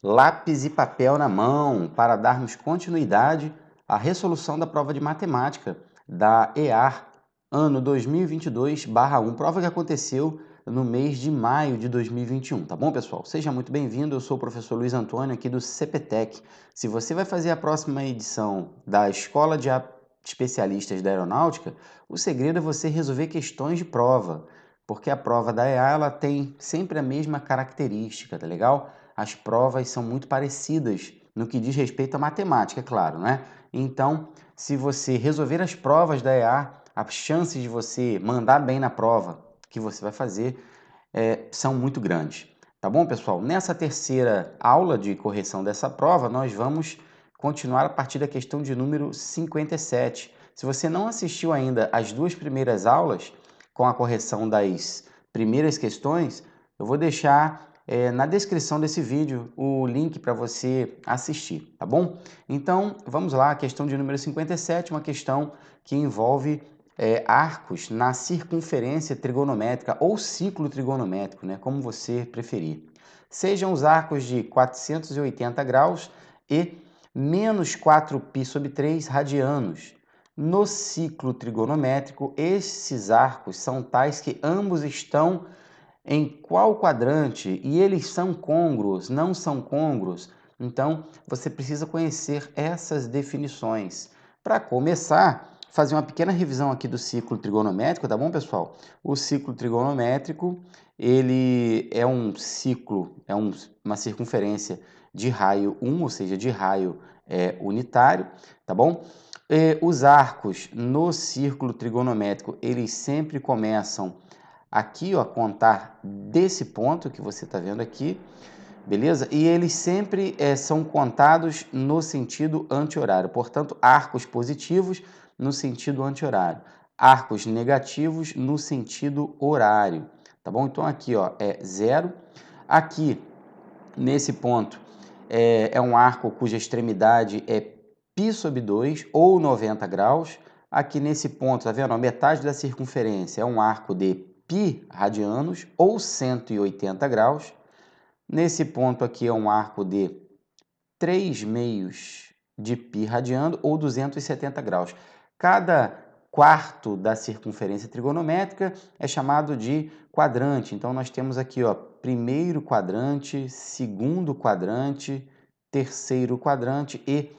Lápis e papel na mão para darmos continuidade à resolução da prova de matemática da EAR, ano 2022/1, prova que aconteceu no mês de maio de 2021, tá bom, pessoal? Seja muito bem-vindo, eu sou o professor Luiz Antônio aqui do CPTEC. Se você vai fazer a próxima edição da Escola de Especialistas da Aeronáutica, o segredo é você resolver questões de prova, porque a prova da EAR ela tem sempre a mesma característica, tá legal? As provas são muito parecidas no que diz respeito à matemática, é claro, né? Então, se você resolver as provas da EA, as chances de você mandar bem na prova que você vai fazer são muito grandes. Tá bom, pessoal? Nessa terceira aula de correção dessa prova, nós vamos continuar a partir da questão de número 57. Se você não assistiu ainda às duas primeiras aulas, com a correção das primeiras questões, eu vou deixar na descrição desse vídeo o link para você assistir, tá bom? Então, vamos lá, a questão de número 57, uma questão que envolve arcos na circunferência trigonométrica ou ciclo trigonométrico, né? Como você preferir. Sejam os arcos de 480 graus e menos 4π sobre 3 radianos. No ciclo trigonométrico, esses arcos são tais que ambos estão em qual quadrante e eles são côngruos, não são côngruos. Então, você precisa conhecer essas definições. Para começar, fazer uma pequena revisão aqui do ciclo trigonométrico, tá bom, pessoal? O ciclo trigonométrico, ele é um ciclo, uma circunferência de raio 1, ou seja, de raio unitário, tá bom? Os arcos no círculo trigonométrico, eles sempre começam aqui, ó, contar desse ponto que você está vendo aqui, beleza? E eles sempre são contados no sentido anti-horário, portanto, arcos positivos no sentido anti-horário, arcos negativos no sentido horário, tá bom? Então, aqui, ó, é 0. Aqui, nesse ponto, é um arco cuja extremidade é π sobre 2 ou 90 graus. Aqui nesse ponto, tá vendo? A metade da circunferência é um arco de π radianos ou 180 graus. Nesse ponto aqui é um arco de 3 meios de π radiano ou 270 graus. Cada quarto da circunferência trigonométrica é chamado de quadrante. Então, nós temos aqui, ó, primeiro quadrante, segundo quadrante, terceiro quadrante e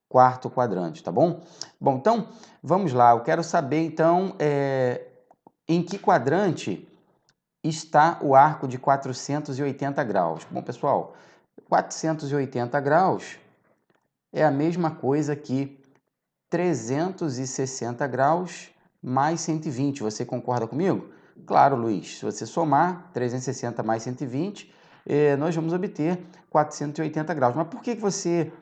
quarto quadrante, tá bom? Bom, então, vamos lá. Eu quero saber, então, em que quadrante está o arco de 480 graus. Bom, pessoal, 480 graus é a mesma coisa que 360 graus mais 120. Você concorda comigo? Claro, Luiz. Se você somar 360 mais 120, nós vamos obter 480 graus. Mas por que você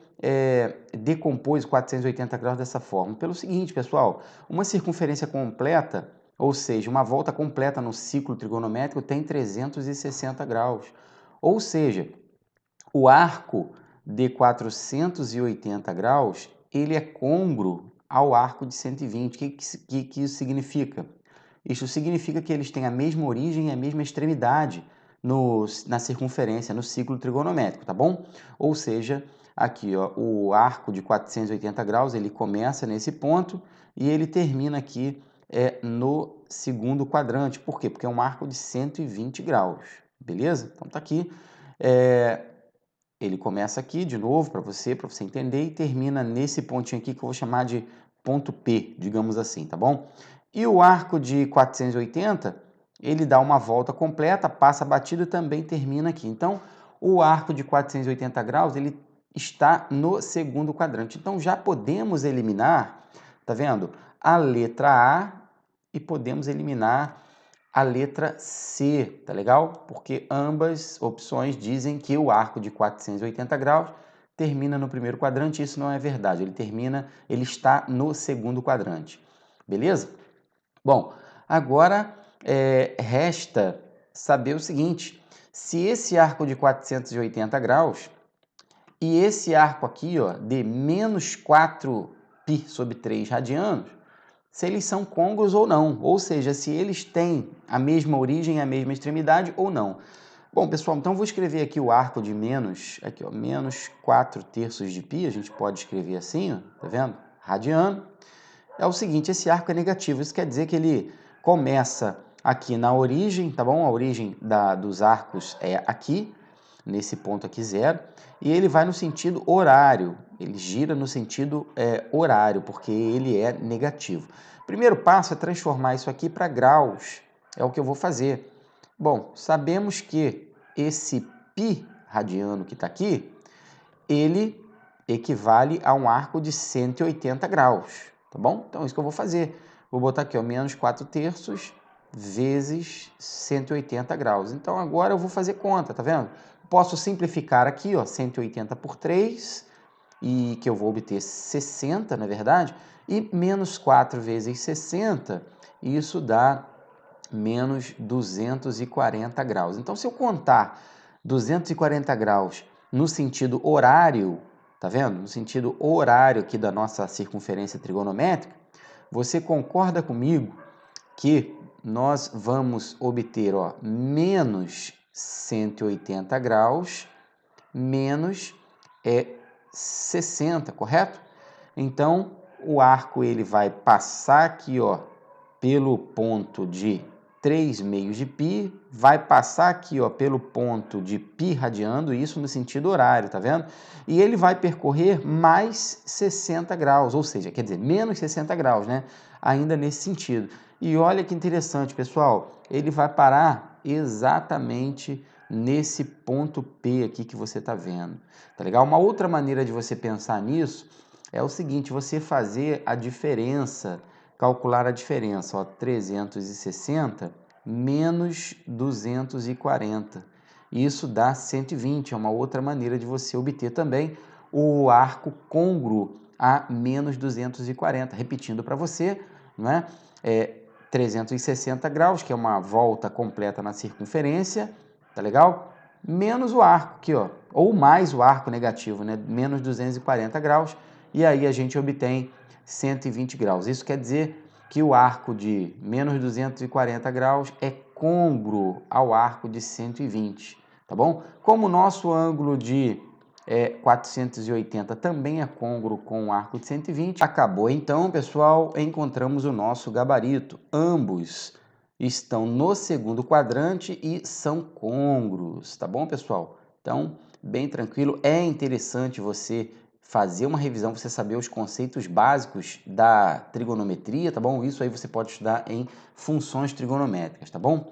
decompôs 480 graus dessa forma? Pelo seguinte, pessoal, uma circunferência completa, ou seja, uma volta completa no ciclo trigonométrico tem 360 graus. Ou seja, o arco de 480 graus, ele é côngruo ao arco de 120. O que isso significa? Isso significa que eles têm a mesma origem e a mesma extremidade na circunferência, no ciclo trigonométrico, tá bom? Ou seja, aqui, ó, o arco de 480 graus, ele começa nesse ponto e ele termina aqui no segundo quadrante. Por quê? Porque é um arco de 120 graus, beleza? Então tá aqui. Ele começa aqui de novo para você entender e termina nesse pontinho aqui que eu vou chamar de ponto P, digamos assim, tá bom? E o arco de 480, ele dá uma volta completa, passa batido e também termina aqui. Então, o arco de 480 graus, ele está no segundo quadrante. Então, já podemos eliminar, tá vendo? A letra A e podemos eliminar a letra C, tá legal? Porque ambas opções dizem que o arco de 480 graus termina no primeiro quadrante, isso não é verdade, ele está no segundo quadrante, beleza? Bom, agora resta saber o seguinte, se esse arco de 480 graus e esse arco aqui, ó, de menos 4π sobre 3 radianos, se eles são côngruos ou não, ou seja, se eles têm a mesma origem, a mesma extremidade ou não. Bom, pessoal, então vou escrever aqui o arco de menos, aqui ó, menos 4/3 de π, a gente pode escrever assim, ó, tá vendo? Radiano. É o seguinte, esse arco é negativo, isso quer dizer que ele começa aqui na origem, tá bom? A origem dos arcos é aqui, nesse ponto aqui 0, e ele vai no sentido horário, ele gira no sentido horário, porque ele é negativo. Primeiro passo é transformar isso aqui para graus, é o que eu vou fazer. Bom, sabemos que esse π radiano que está aqui, ele equivale a um arco de 180 graus, tá bom? Então, é isso que eu vou fazer. Vou botar aqui, ó, menos 4/3 vezes 180 graus. Então, agora eu vou fazer conta, tá vendo? Posso simplificar aqui, ó, 180 por 3, e que eu vou obter 60, na verdade, e menos 4 vezes 60, isso dá menos 240 graus. Então, se eu contar 240 graus no sentido horário, tá vendo? No sentido horário aqui da nossa circunferência trigonométrica, você concorda comigo que nós vamos obter, ó, menos 180 graus menos 60, correto? Então, o arco ele vai passar aqui, ó, pelo ponto de 3/2 de π, vai passar aqui, ó, pelo ponto de π radiando, isso no sentido horário, tá vendo? E ele vai percorrer mais 60 graus, ou seja, quer dizer, menos 60 graus, né? Ainda nesse sentido. E olha que interessante, pessoal, ele vai parar exatamente nesse ponto P aqui que você está vendo, tá legal? Uma outra maneira de você pensar nisso é o seguinte, você fazer a diferença, calcular a diferença, ó, 360 menos 240. Isso dá 120, é uma outra maneira de você obter também o arco côngruo a menos 240. Repetindo para você, não é? 360 graus, que é uma volta completa na circunferência, tá legal? Menos o arco aqui, ó, ou mais o arco negativo, né? Menos 240 graus, e aí a gente obtém 120 graus. Isso quer dizer que o arco de menos 240 graus é côngruo ao arco de 120, tá bom? Como o nosso ângulo de 480 também é côngruo com o arco de 120, acabou então, pessoal, encontramos o nosso gabarito. Ambos estão no segundo quadrante e são côngruos, tá bom, pessoal? Então, bem tranquilo, é interessante você fazer uma revisão, você saber os conceitos básicos da trigonometria, tá bom? Isso aí você pode estudar em funções trigonométricas, tá bom?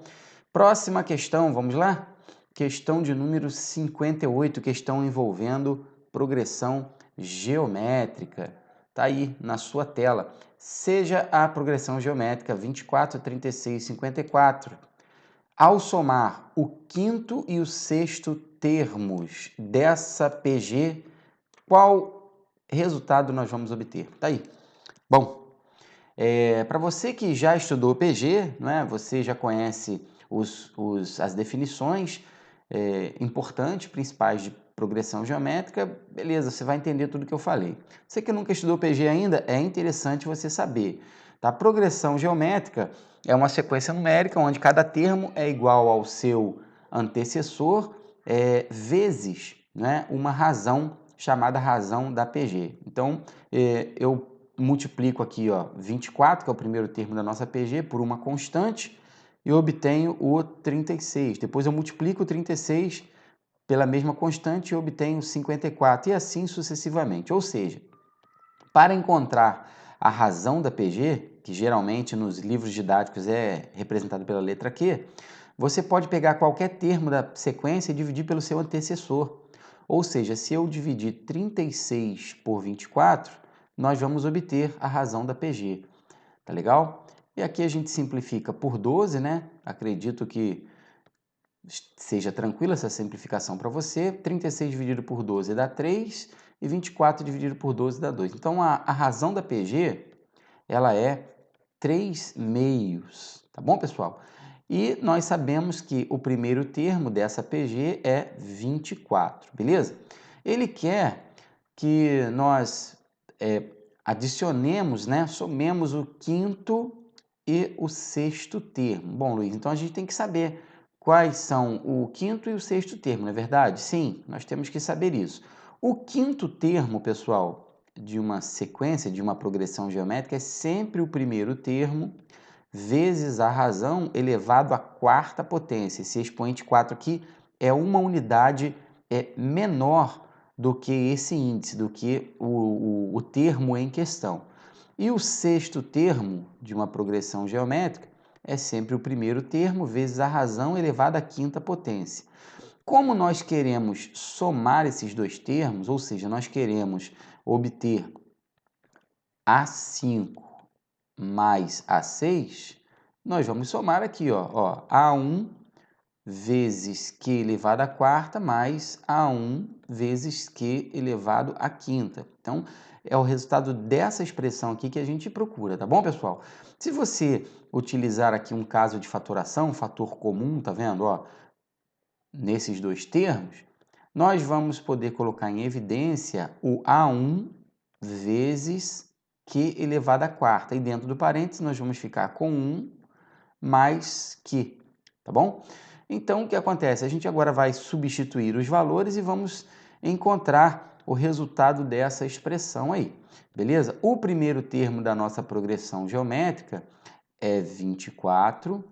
Próxima questão, vamos lá? Questão de número 58, questão envolvendo progressão geométrica. Tá aí na sua tela. Seja a progressão geométrica 24, 36, 54. Ao somar o quinto e o sexto termos dessa PG, qual resultado nós vamos obter? Tá aí. Bom, para você que já estudou PG, né, você já conhece as definições importantes, principais de progressão geométrica, beleza, você vai entender tudo que eu falei. Você que nunca estudou PG ainda, é interessante você saber. Tá? Progressão geométrica é uma sequência numérica onde cada termo é igual ao seu antecessor vezes, né, uma razão chamada razão da PG. Então, eu multiplico aqui, ó, 24, que é o primeiro termo da nossa PG, por uma constante e obtenho o 36. Depois eu multiplico o 36 pela mesma constante e obtenho 54, e assim sucessivamente. Ou seja, para encontrar a razão da PG, que geralmente nos livros didáticos é representado pela letra Q, você pode pegar qualquer termo da sequência e dividir pelo seu antecessor. Ou seja, se eu dividir 36 por 24, nós vamos obter a razão da PG. Tá legal? E aqui a gente simplifica por 12, né? Acredito que seja tranquila essa simplificação para você. 36 dividido por 12 dá 3 e 24 dividido por 12 dá 2. Então, a razão da PG, ela é 3 meios, tá bom, pessoal? E nós sabemos que o primeiro termo dessa PG é 24, beleza? Ele quer que nós adicionemos, né, somemos o quinto e o sexto termo. Bom, Luiz, então a gente tem que saber quais são o quinto e o sexto termo, não é verdade? Sim, nós temos que saber isso. O quinto termo, pessoal, de uma sequência, de uma progressão geométrica, é sempre o primeiro termo vezes a razão elevado à quarta potência. Esse expoente 4 aqui é uma unidade menor do que esse índice, do que o termo em questão. E o sexto termo de uma progressão geométrica é sempre o primeiro termo vezes a razão elevada à quinta potência. Como nós queremos somar esses dois termos, ou seja, nós queremos obter A5 mais A6, nós vamos somar aqui, ó, A1 vezes Q elevado à quarta mais A1 vezes Q elevado à quinta. Então, é o resultado dessa expressão aqui que a gente procura, tá bom, pessoal? Se você utilizar aqui um caso de fatoração, um fator comum, tá vendo, ó, nesses dois termos, nós vamos poder colocar em evidência o A1 vezes Q elevado à quarta. E dentro do parênteses, nós vamos ficar com 1 mais Q, tá bom? Então, o que acontece? A gente agora vai substituir os valores e vamos encontrar o resultado dessa expressão aí, beleza? O primeiro termo da nossa progressão geométrica é 24.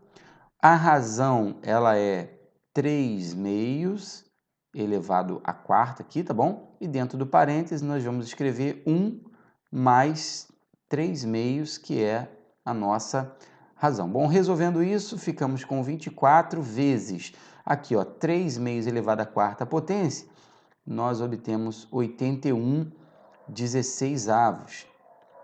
A razão, ela é 3 meios elevado à quarta aqui, tá bom? E dentro do parênteses nós vamos escrever 1 mais 3 meios, que é a nossa razão. Bom, resolvendo isso, ficamos com 24 vezes, aqui ó, 3 meios elevado à quarta potência, nós obtemos 81/16,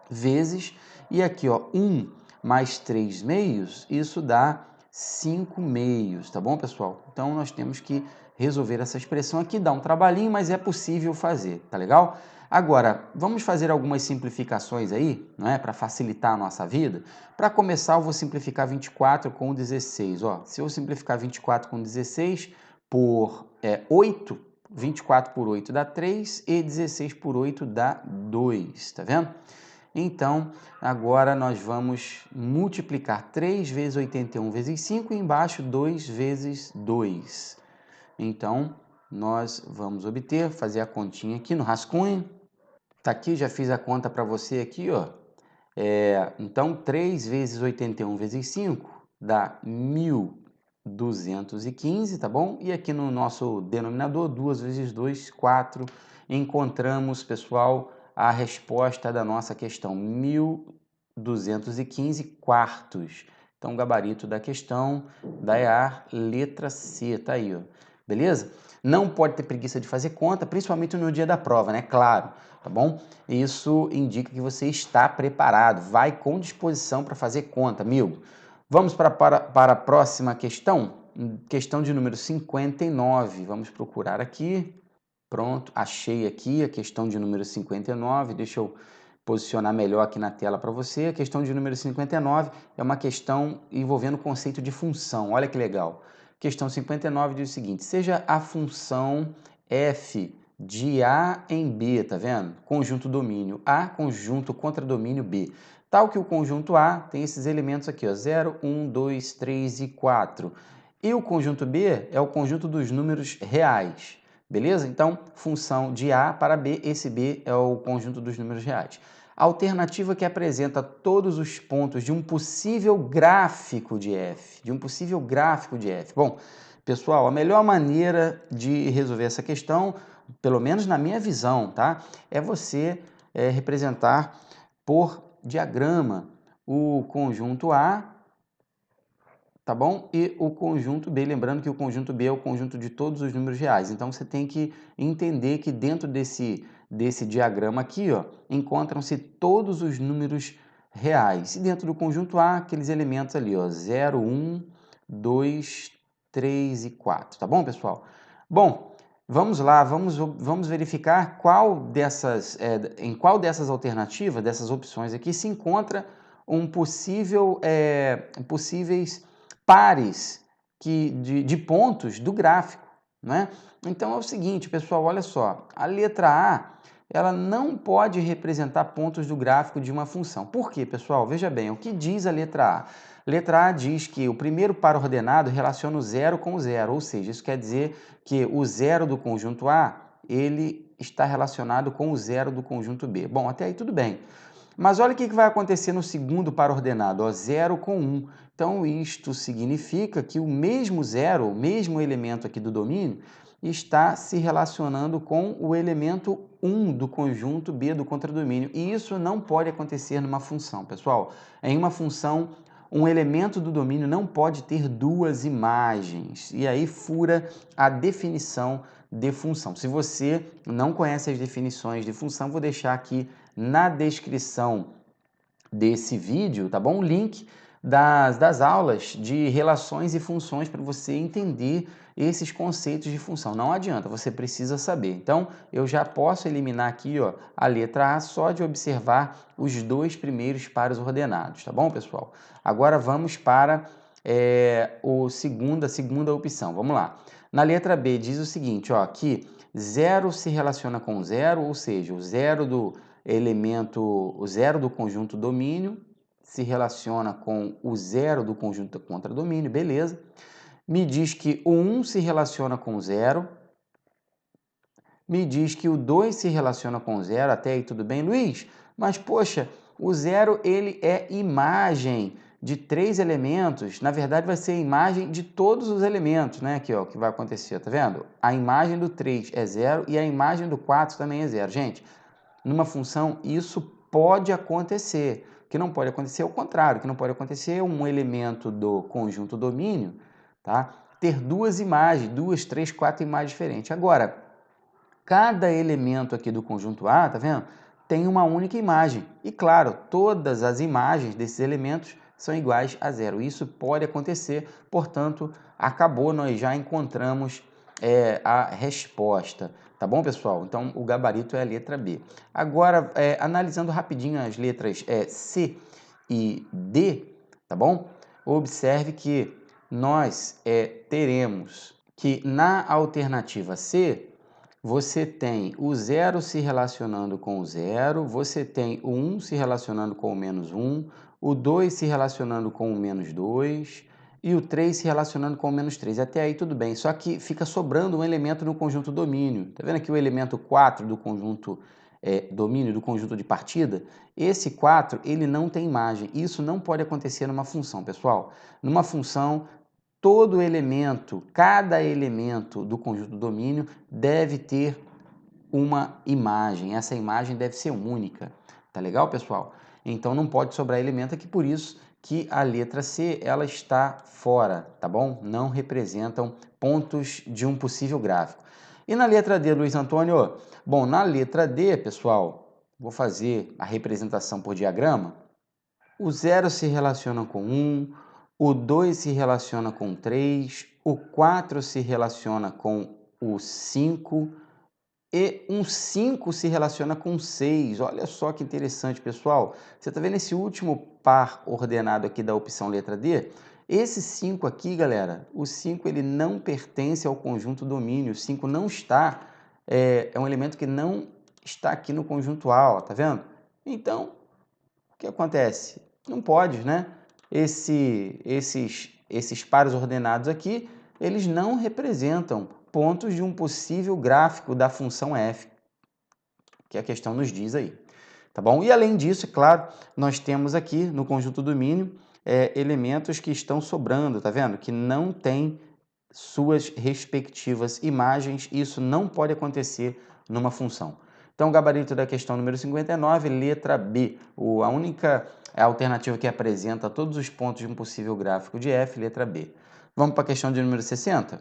vezes, e aqui ó, 1 mais 3 meios, isso dá 5 meios, tá bom, pessoal? Então, nós temos que resolver essa expressão aqui, dá um trabalhinho, mas é possível fazer, tá legal? Agora, vamos fazer algumas simplificações aí, não é? Para facilitar a nossa vida. Para começar, eu vou simplificar 24 com 16, ó. Se eu simplificar 24 com 16 por 8, 24 por 8 dá 3 e 16 por 8 dá 2, tá vendo? Então, agora nós vamos multiplicar 3 vezes 81 vezes 5 e embaixo 2 vezes 2. Então, nós vamos obter, fazer a continha aqui no rascunho. Tá aqui, já fiz a conta para você aqui, ó. Então, 3 vezes 81 vezes 5 dá 1.215, tá bom? E aqui no nosso denominador, 2 vezes 2, 4. Encontramos, pessoal, a resposta da nossa questão, 1.215 quartos. Então, o gabarito da questão da EAR, letra C, tá aí, ó. Beleza? Não pode ter preguiça de fazer conta, principalmente no dia da prova, né? Claro, tá bom? Isso indica que você está preparado, vai com disposição para fazer conta, amigo. Vamos para a próxima questão? Questão de número 59. Vamos procurar aqui. Pronto, achei aqui a questão de número 59. Deixa eu posicionar melhor aqui na tela para você. A questão de número 59 é uma questão envolvendo o conceito de função. Olha que legal. Questão 59 diz o seguinte: seja a função f de A em B, tá vendo? Conjunto domínio A, conjunto contradomínio B. Tal que o conjunto A tem esses elementos aqui, ó, 0, 1, 2, 3 e 4. E o conjunto B é o conjunto dos números reais. Beleza? Então, função de A para B, esse B é o conjunto dos números reais. A alternativa que apresenta todos os pontos de um possível gráfico de f. Bom, pessoal, a melhor maneira de resolver essa questão, pelo menos na minha visão, tá? É você representar por diagrama o conjunto A, tá bom? E o conjunto B, lembrando que o conjunto B é o conjunto de todos os números reais. Então, você tem que entender que dentro desse diagrama aqui, ó, encontram-se todos os números reais. E dentro do conjunto A, aqueles elementos ali, ó, 0, 1, 2, 3 e 4. Tá bom, pessoal? Bom, vamos lá, vamos verificar em qual dessas alternativas, dessas opções aqui, se encontra possíveis pares de pontos do gráfico, né? Então é o seguinte, pessoal, olha só, a letra A, ela não pode representar pontos do gráfico de uma função. Por quê, pessoal? Veja bem, o que diz a letra A? Letra A diz que o primeiro par ordenado relaciona o zero com o zero, ou seja, isso quer dizer que o zero do conjunto A, ele está relacionado com o zero do conjunto B. Bom, até aí tudo bem. Mas olha o que vai acontecer no segundo par ordenado, ó, 0 com 1. Então, isto significa que o mesmo zero, o mesmo elemento aqui do domínio, está se relacionando com o elemento 1 do conjunto B do contradomínio. E isso não pode acontecer numa função, pessoal. Em uma função, um elemento do domínio não pode ter duas imagens. E aí fura a definição de função. Se você não conhece as definições de função, vou deixar aqui na descrição desse vídeo, tá bom? O link das aulas de relações e funções para você entender esses conceitos de função. Não adianta, você precisa saber. Então, eu já posso eliminar aqui, ó, a letra A só de observar os dois primeiros pares ordenados, tá bom, pessoal? Agora vamos para a segunda opção. Vamos lá. Na letra B diz o seguinte, ó, que 0 se relaciona com 0, ou seja, o zero do conjunto domínio se relaciona com o zero do conjunto contradomínio, beleza. Me diz que o 1 se relaciona com 0. Me diz que o 2 se relaciona com 0, até aí tudo bem, Luiz? Mas, poxa, o 0 ele é imagem de 3 elementos, na verdade vai ser a imagem de todos os elementos, né? Aqui, ó, o que vai acontecer, tá vendo? A imagem do 3 é 0 e a imagem do 4 também é 0. Gente, numa função, isso pode acontecer. O que não pode acontecer é o contrário. O que não pode acontecer é um elemento do conjunto domínio, tá? Ter duas imagens, 2, 3, 4 imagens diferentes. Agora, cada elemento aqui do conjunto A, tá vendo? Tem uma única imagem. E claro, todas as imagens desses elementos são iguais a zero. Isso pode acontecer, portanto, acabou, nós já encontramos a resposta. Tá bom, pessoal? Então, o gabarito é a letra B. Agora, analisando rapidinho as letras C e D, tá bom? Observe que nós teremos que na alternativa C, você tem o 0 se relacionando com o 0, você tem o 1 se relacionando com o menos 1, o 2 se relacionando com o menos 2 e o 3 se relacionando com o menos 3. Até aí tudo bem, só que fica sobrando um elemento no conjunto domínio. Tá vendo aqui o elemento 4 do conjunto domínio, do conjunto de partida? Esse 4, ele não tem imagem. Isso não pode acontecer numa função, pessoal. Numa função, todo elemento, cada elemento do conjunto domínio deve ter uma imagem. Essa imagem deve ser única. Tá legal, pessoal? Então não pode sobrar elemento aqui, por isso que a letra C ela está fora, tá bom? Não representam pontos de um possível gráfico. E na letra D, Luiz Antônio? Bom, na letra D, pessoal, vou fazer a representação por diagrama. O 0 se relaciona com 1, o 2 se relaciona com 3, o 4 se relaciona com o 5 e um 5 se relaciona com 6. Olha só que interessante, pessoal. Você está vendo esse último par ordenado aqui da opção letra D? Esse 5 aqui, galera, o 5 ele não pertence ao conjunto domínio. O 5 não está, é um elemento que não está aqui no conjunto A, ó, tá vendo? Então, o que acontece? Não pode, né? Esses pares ordenados aqui, eles não representam pontos de um possível gráfico da função f, que a questão nos diz aí. Tá bom? E além disso, é claro, nós temos aqui no conjunto domínio elementos que estão sobrando, tá vendo? Que não tem suas respectivas imagens. Isso não pode acontecer numa função. Então, o gabarito da questão número 59, letra B. A única alternativa que apresenta todos os pontos de um possível gráfico de f, letra B. Vamos para a questão de número 60?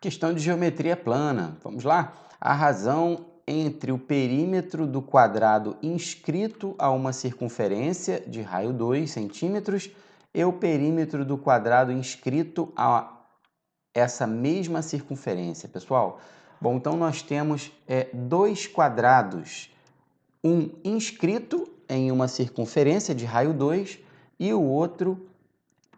Questão de geometria plana. Vamos lá? A razão entre o perímetro do quadrado inscrito a uma circunferência de raio 2 centímetros e o perímetro do quadrado inscrito a essa mesma circunferência, pessoal. Bom, então nós temos dois quadrados, um inscrito em uma circunferência de raio 2 e o outro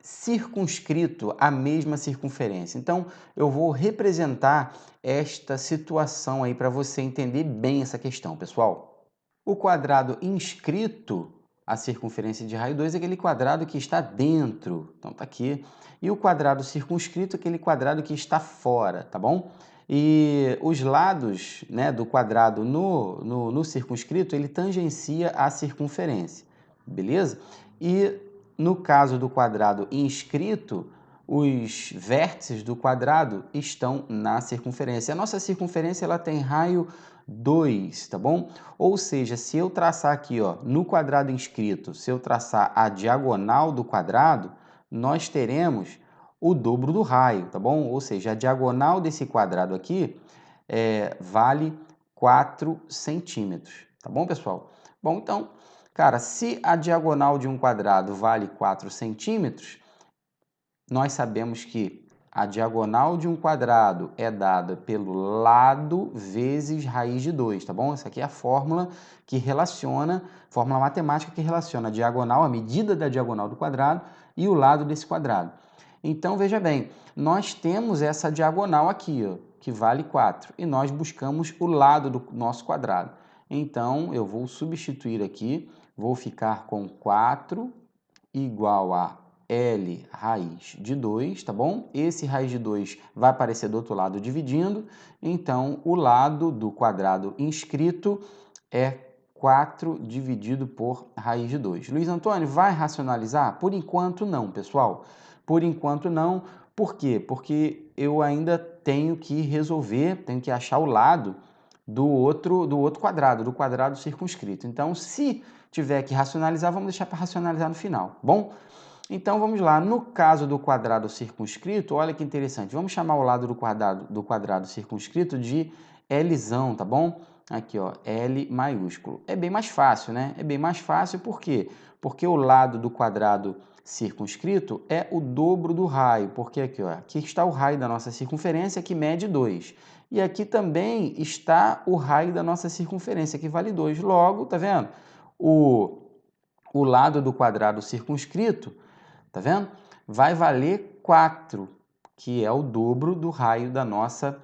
circunscrito à mesma circunferência. Então, eu vou representar esta situação aí para você entender bem essa questão, pessoal. O quadrado inscrito a circunferência de raio 2 é aquele quadrado que está dentro, então tá aqui. E o quadrado circunscrito é aquele quadrado que está fora, tá bom? E os lados, né, do quadrado no circunscrito, ele tangencia a circunferência, beleza? E no caso do quadrado inscrito, os vértices do quadrado estão na circunferência. A nossa circunferência ela tem raio 2, tá bom? Ou seja, se eu traçar aqui, ó, no quadrado inscrito, se eu traçar a diagonal do quadrado, nós teremos o dobro do raio, tá bom? Ou seja, a diagonal desse quadrado aqui vale 4 centímetros, tá bom, pessoal? Bom, então, cara, se a diagonal de um quadrado vale 4 centímetros, nós sabemos que a diagonal de um quadrado é dada pelo lado vezes raiz de 2, tá bom? Essa aqui é a fórmula que relaciona, fórmula matemática que relaciona a diagonal, a medida da diagonal do quadrado e o lado desse quadrado. Então, veja bem, nós temos essa diagonal aqui, ó, que vale 4, e nós buscamos o lado do nosso quadrado. Então, eu vou substituir aqui, vou ficar com 4 igual a L raiz de 2, tá bom? Esse raiz de 2 vai aparecer do outro lado dividindo, então o lado do quadrado inscrito é 4 dividido por raiz de 2. Luiz Antônio, vai racionalizar? Por enquanto não, pessoal. Por enquanto não. Por quê? Porque eu ainda tenho que resolver, tenho que achar o lado do outro quadrado, do quadrado circunscrito. Então, se tiver que racionalizar, vamos deixar para racionalizar no final, bom? Então, vamos lá. No caso do quadrado circunscrito, olha que interessante. Vamos chamar o lado do quadrado circunscrito de Lzão, tá bom? Aqui, ó, L maiúsculo. É bem mais fácil, né? É bem mais fácil, por quê? Porque o lado do quadrado circunscrito é o dobro do raio, porque aqui, ó, aqui está o raio da nossa circunferência, que mede 2. E aqui também está o raio da nossa circunferência, que vale 2. Logo, tá vendo? O lado do quadrado circunscrito, tá vendo? Vai valer 4, que é o dobro do raio da nossa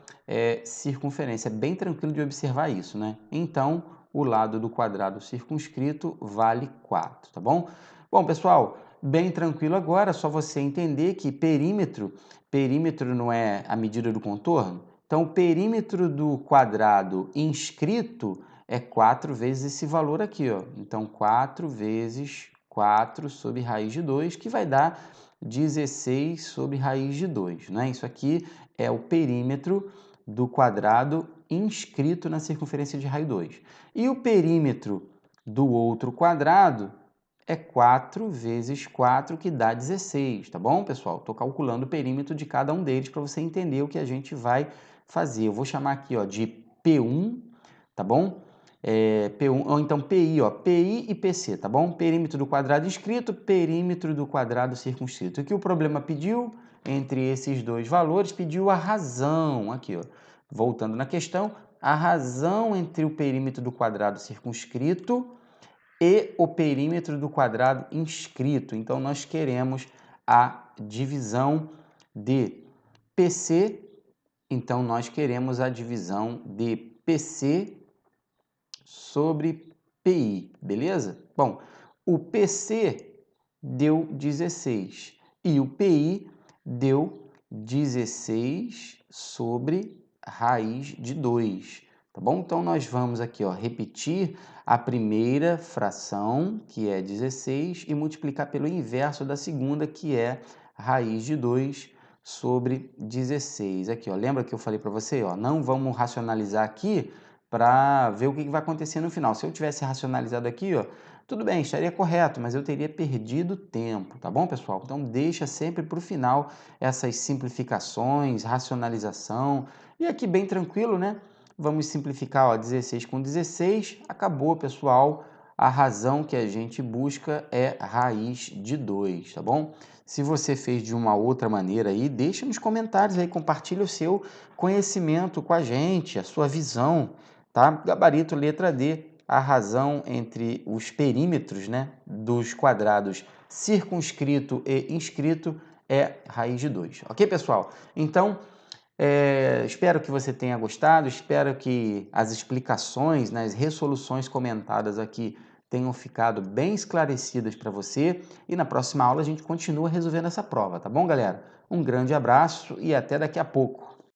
circunferência. É bem tranquilo de observar isso, né? Então, o lado do quadrado circunscrito vale 4, tá bom? Bom, pessoal, bem tranquilo agora, só você entender que perímetro não é a medida do contorno. Então, o perímetro do quadrado inscrito é 4 vezes esse valor aqui, ó. Então, 4 vezes 4 sobre raiz de 2, que vai dar 16 sobre raiz de 2, né? Isso aqui é o perímetro do quadrado inscrito na circunferência de raio 2. E o perímetro do outro quadrado é 4 vezes 4, que dá 16, tá bom, pessoal? Estou calculando o perímetro de cada um deles para você entender o que a gente vai fazer. Eu vou chamar aqui, ó, de P1, tá bom? P1, ou então PI, ó, PI e PC, tá bom? Perímetro do quadrado inscrito, perímetro do quadrado circunscrito. O que o problema pediu entre esses dois valores? Pediu a razão, aqui, ó. Voltando na questão, a razão entre o perímetro do quadrado circunscrito e o perímetro do quadrado inscrito. Então, nós queremos a divisão de PC, então nós queremos a divisão de PC sobre PI, beleza? Bom, o PC deu 16 e o PI deu 16 sobre raiz de 2, tá bom? Então, nós vamos aqui, ó, repetir a primeira fração, que é 16, e multiplicar pelo inverso da segunda, que é raiz de 2 sobre 16. Aqui, ó, lembra que eu falei para você, ó, não vamos racionalizar aqui para ver o que vai acontecer no final. Se eu tivesse racionalizado aqui, ó, tudo bem, estaria correto, mas eu teria perdido tempo, tá bom, pessoal? Então, deixa sempre para o final essas simplificações, racionalização. E aqui, bem tranquilo, né? Vamos simplificar, ó, 16 com 16, acabou, pessoal. A razão que a gente busca é raiz de 2, tá bom? Se você fez de uma outra maneira aí, deixa nos comentários aí, compartilha o seu conhecimento com a gente, a sua visão, tá? Gabarito letra D, a razão entre os perímetros, né, dos quadrados circunscrito e inscrito é raiz de 2, ok, pessoal? Então, espero que você tenha gostado, espero que as explicações, né, as resoluções comentadas aqui tenham ficado bem esclarecidas para você e na próxima aula a gente continua resolvendo essa prova, tá bom, galera? Um grande abraço e até daqui a pouco.